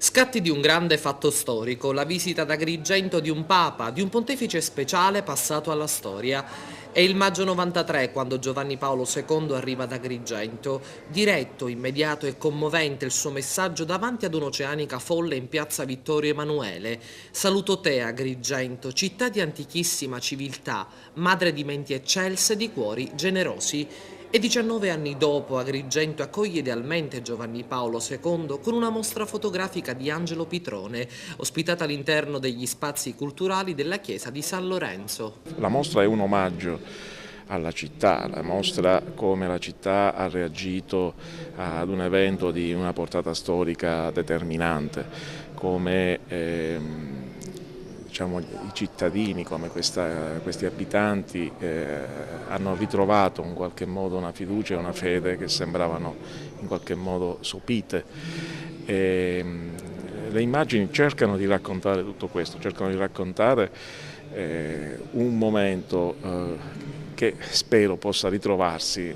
Scatti di un grande fatto storico, la visita ad Agrigento di un papa, di un pontefice speciale passato alla storia. È il maggio 93 quando Giovanni Paolo II arriva ad Agrigento. Diretto, immediato e commovente il suo messaggio davanti ad un'oceanica folla in piazza Vittorio Emanuele. Saluto te, Agrigento, città di antichissima civiltà, madre di menti eccelse e di cuori generosi. E 19 anni dopo Agrigento accoglie idealmente Giovanni Paolo II con una mostra fotografica di Angelo Pitrone, ospitata all'interno degli spazi culturali della chiesa di San Lorenzo. La mostra è un omaggio alla città, la mostra come la città ha reagito ad un evento di una portata storica determinante, come diciamo, i cittadini, come questi abitanti hanno ritrovato in qualche modo una fiducia e una fede che sembravano in qualche modo sopite. Le immagini cercano di raccontare tutto questo, cercano di raccontare un momento che spero possa ritrovarsi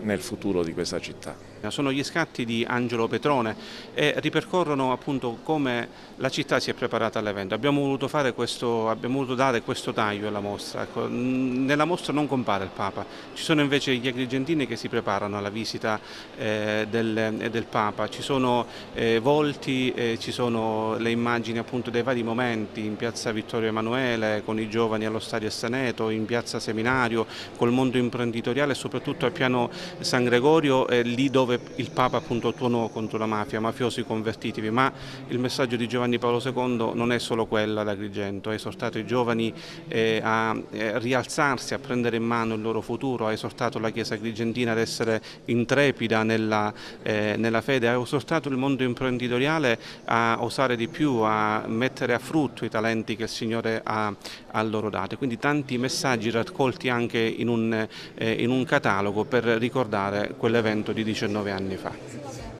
nel futuro di questa città. Sono gli scatti di Angelo Petrone e ripercorrono appunto come la città si è preparata all'evento. Abbiamo voluto dare questo taglio alla mostra. Ecco, nella mostra non compare il Papa, ci sono invece gli agrigentini che si preparano alla visita del Papa, ci sono volti, ci sono le immagini appunto dei vari momenti in piazza Vittorio Emanuele con i giovani allo Stadio Estaneto, in piazza Seminario, col mondo imprenditoriale e soprattutto al piano San Gregorio, lì dove il Papa appunto tuonò contro la mafia, mafiosi convertitevi, ma il messaggio di Giovanni Paolo II non è solo quello ad Agrigento, ha esortato i giovani a rialzarsi, a prendere in mano il loro futuro, ha esortato la Chiesa agrigentina ad essere intrepida nella fede, ha esortato il mondo imprenditoriale a osare di più, a mettere a frutto i talenti che il Signore ha loro dato. Quindi tanti messaggi raccolti anche in un catalogo per ricordare quell'evento di 19 anni fa.